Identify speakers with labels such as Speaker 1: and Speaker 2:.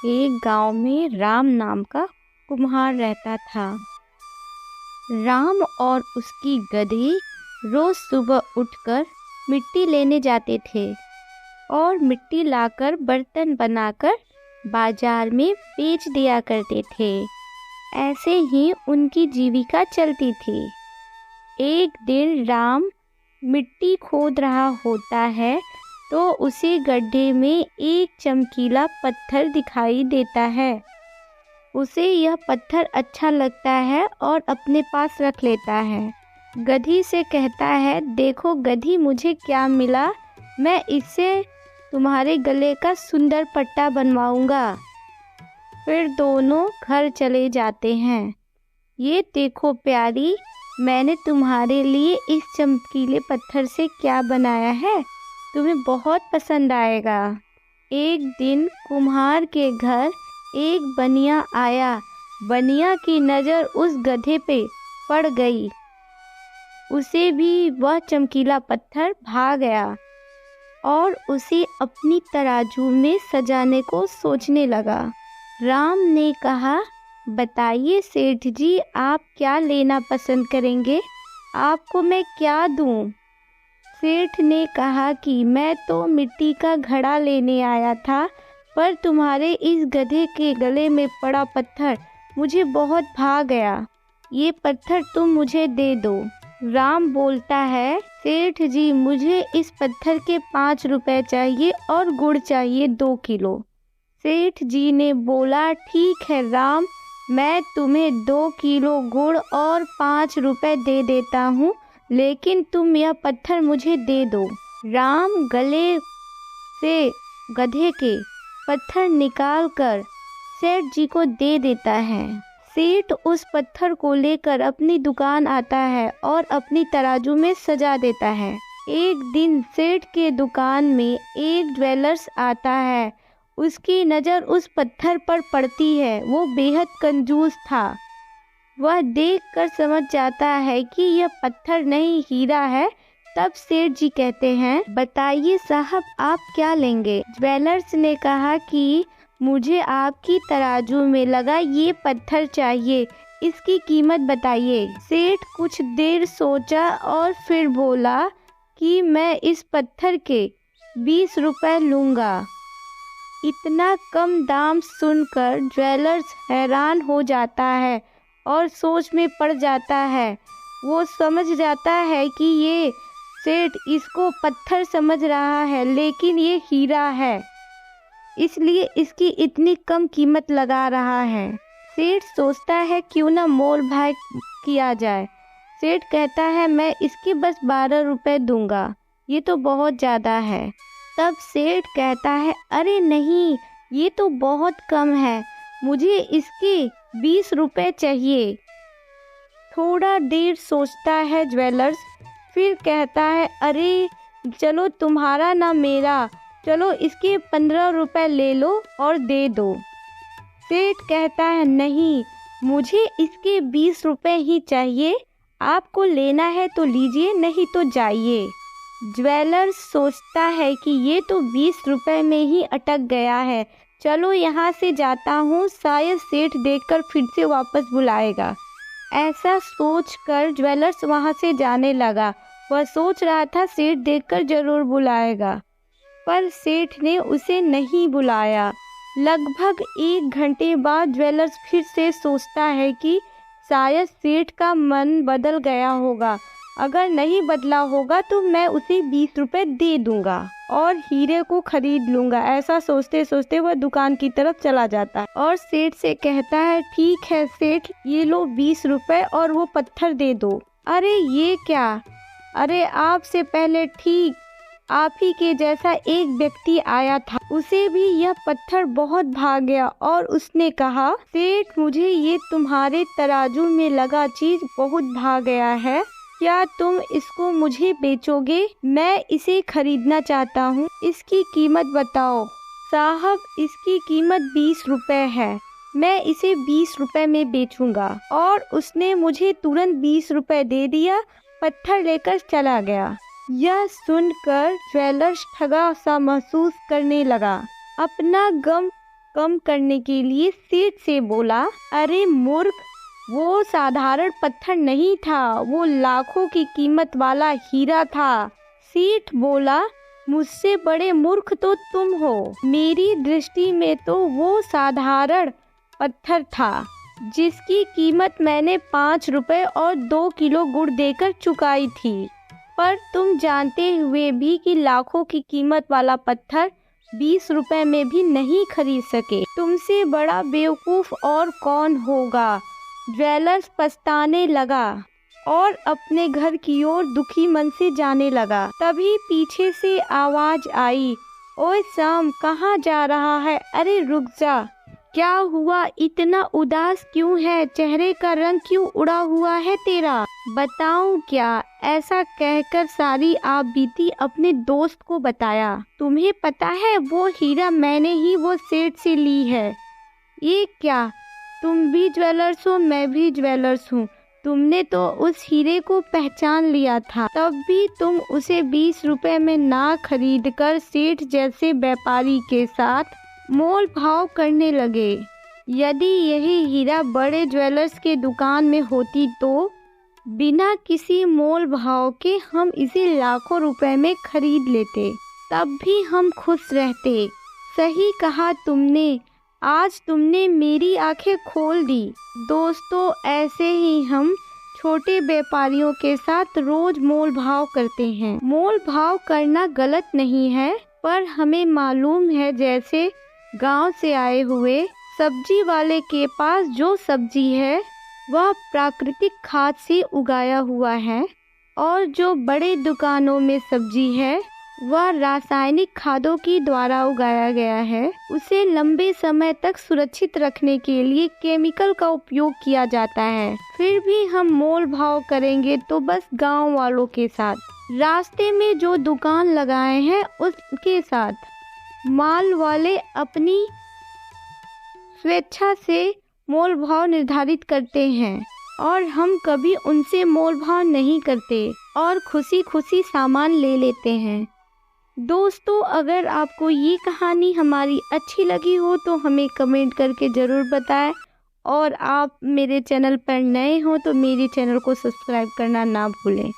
Speaker 1: एक गांव में राम नाम का कुम्हार रहता था। राम और उसकी गधी रोज सुबह उठकर मिट्टी लेने जाते थे और मिट्टी लाकर बर्तन बनाकर बाजार में बेच दिया करते थे। ऐसे ही उनकी जीविका चलती थी। एक दिन राम मिट्टी खोद रहा होता है तो उसे गड्ढे में एक चमकीला पत्थर दिखाई देता है। उसे यह पत्थर अच्छा लगता है और अपने पास रख लेता है। गधी से कहता है, देखो गधी, मुझे क्या मिला, मैं इससे तुम्हारे गले का सुंदर पट्टा बनवाऊंगा। फिर दोनों घर चले जाते हैं। ये देखो प्यारी, मैंने तुम्हारे लिए इस चमकीले पत्थर से क्या बनाया है, तुम्हें बहुत पसंद आएगा। एक दिन कुम्हार के घर एक बनिया आया। बनिया की नज़र उस गधे पे पड़ गई। उसे भी वह चमकीला पत्थर भा गया और उसे अपनी तराजू में सजाने को सोचने लगा। राम ने कहा, बताइए सेठ जी, आप क्या लेना पसंद करेंगे, आपको मैं क्या दूं? सेठ ने कहा कि मैं तो मिट्टी का घड़ा लेने आया था, पर तुम्हारे इस गधे के गले में पड़ा पत्थर मुझे बहुत भा गया। ये पत्थर तुम मुझे दे दो। राम बोलता है, सेठ जी, मुझे इस पत्थर के 5 रुपए चाहिए और गुड़ चाहिए 2 किलो। सेठ जी ने बोला, ठीक है राम, मैं तुम्हें 2 किलो गुड़ और 5 रुपए दे देता हूँ, लेकिन तुम यह पत्थर मुझे दे दो। राम गले से गधे के पत्थर निकालकर सेठ जी को दे देता है। सेठ उस पत्थर को लेकर अपनी दुकान आता है और अपनी तराजू में सजा देता है। एक दिन सेठ के दुकान में एक ज्वेलर्स आता है। उसकी नज़र उस पत्थर पर पड़ती है। वो बेहद कंजूस था। वह देखकर समझ जाता है कि यह पत्थर नहीं, हीरा है। तब सेठ जी कहते हैं, बताइए साहब, आप क्या लेंगे? ज्वेलर्स ने कहा कि मुझे आपकी तराजू में लगा ये पत्थर चाहिए, इसकी कीमत बताइए। सेठ कुछ देर सोचा और फिर बोला कि मैं इस पत्थर के 20 रुपए लूँगा। इतना कम दाम सुनकर ज्वेलर्स हैरान हो जाता है और सोच में पड़ जाता है। वो समझ जाता है कि ये सेठ इसको पत्थर समझ रहा है, लेकिन ये हीरा है, इसलिए इसकी इतनी कम कीमत लगा रहा है। सेठ सोचता है क्यों ना मोल भाव किया जाए। सेठ कहता है, मैं इसके बस 12 रुपए दूंगा, ये तो बहुत ज़्यादा है। तब सेठ कहता है, अरे नहीं, ये तो बहुत कम है, मुझे इसके 20 रुपए चाहिए। थोड़ा देर सोचता है ज्वेलर्स, फिर कहता है, अरे चलो तुम्हारा ना मेरा, चलो इसके 15 रुपए ले लो और दे दो। सेठ कहता है, नहीं, मुझे इसके 20 रुपए ही चाहिए, आपको लेना है तो लीजिए, नहीं तो जाइए। ज्वेलर्स सोचता है कि ये तो 20 रुपए में ही अटक गया है, चलो यहाँ से जाता हूँ, शायद सेठ देखकर फिर से वापस बुलाएगा। ऐसा सोचकर ज्वेलर्स वहाँ से जाने लगा। वह सोच रहा था सेठ देखकर जरूर बुलाएगा, पर सेठ ने उसे नहीं बुलाया। लगभग 1 घंटे बाद ज्वेलर्स फिर से सोचता है कि शायद सेठ का मन बदल गया होगा, अगर नहीं बदला होगा तो मैं उसे 20 रुपए दे दूंगा और हीरे को खरीद लूंगा। ऐसा सोचते सोचते वह दुकान की तरफ चला जाता है और सेठ से कहता है, ठीक है सेठ, ये लो 20 रुपए और वो पत्थर दे दो। अरे ये क्या? अरे आपसे पहले ठीक आप ही के जैसा एक व्यक्ति आया था, उसे भी यह पत्थर बहुत भा गया और उसने कहा, सेठ मुझे ये तुम्हारे तराजू में लगा चीज बहुत भा गया है, क्या तुम इसको मुझे बेचोगे? मैं इसे खरीदना चाहता हूँ, इसकी कीमत बताओ। साहब, इसकी कीमत 20 रुपए है, मैं इसे 20 रुपए में बेचूंगा। और उसने मुझे तुरंत 20 रुपए दे दिया, पत्थर लेकर चला गया। यह सुनकर ज्वेलर्स ठगा सा महसूस करने लगा। अपना गम कम करने के लिए सेठ से बोला, अरे मूर्ख, वो साधारण पत्थर नहीं था, वो लाखों की कीमत वाला हीरा था। सेठ बोला, मुझसे बड़े मूर्ख तो तुम हो। मेरी दृष्टि में तो वो साधारण पत्थर था जिसकी कीमत मैंने 5 रुपए और 2 किलो गुड़ देकर चुकाई थी। पर तुम जानते हुए भी कि लाखों की कीमत वाला पत्थर 20 रुपए में भी नहीं खरीद सके। तुमसे बड़ा बेवकूफ़ और कौन होगा। ज्वेलर्स पछताने लगा और अपने घर की ओर दुखी मन से जाने लगा। तभी पीछे से आवाज आई, ओए श्याम, कहाँ जा रहा है? अरे रुक जा, क्या हुआ? इतना उदास क्यों है? चेहरे का रंग क्यों उड़ा हुआ है तेरा? बताऊं क्या? ऐसा कहकर सारी आप बीती अपने दोस्त को बताया। तुम्हें पता है, वो हीरा मैंने ही वो सेठ से ली है। ये क्या, तुम भी ज्वेलर्स हो, मैं भी ज्वेलर्स हूँ। तुमने तो उस हीरे को पहचान लिया था, तब भी तुम उसे 20 रुपए में ना खरीद कर सेठ जैसे व्यापारी के साथ मोल भाव करने लगे। यदि यही हीरा बड़े ज्वेलर्स के दुकान में होती तो बिना किसी मोल भाव के हम इसे लाखों रुपए में खरीद लेते, तब भी हम खुश रहते। सही कहा तुमने, आज तुमने मेरी आंखें खोल दी। दोस्तों, ऐसे ही हम छोटे व्यापारियों के साथ रोज मोल भाव करते हैं। मोल भाव करना गलत नहीं है, पर हमें मालूम है जैसे गांव से आए हुए सब्जी वाले के पास जो सब्जी है वह प्राकृतिक खाद से उगाया हुआ है, और जो बड़े दुकानों में सब्जी है वह रासायनिक खादों की द्वारा उगाया गया है। उसे लंबे समय तक सुरक्षित रखने के लिए केमिकल का उपयोग किया जाता है। फिर भी हम मोल भाव करेंगे तो बस गांव वालों के साथ, रास्ते में जो दुकान लगाए हैं उसके साथ। माल वाले अपनी स्वेच्छा से मोल भाव निर्धारित करते हैं और हम कभी उनसे मोल भाव नहीं करते और खुशी खुशी सामान ले लेते हैं। दोस्तों, अगर आपको ये कहानी हमारी अच्छी लगी हो तो हमें कमेंट करके ज़रूर बताएं, और आप मेरे चैनल पर नए हो तो मेरे चैनल को सब्सक्राइब करना ना भूलें।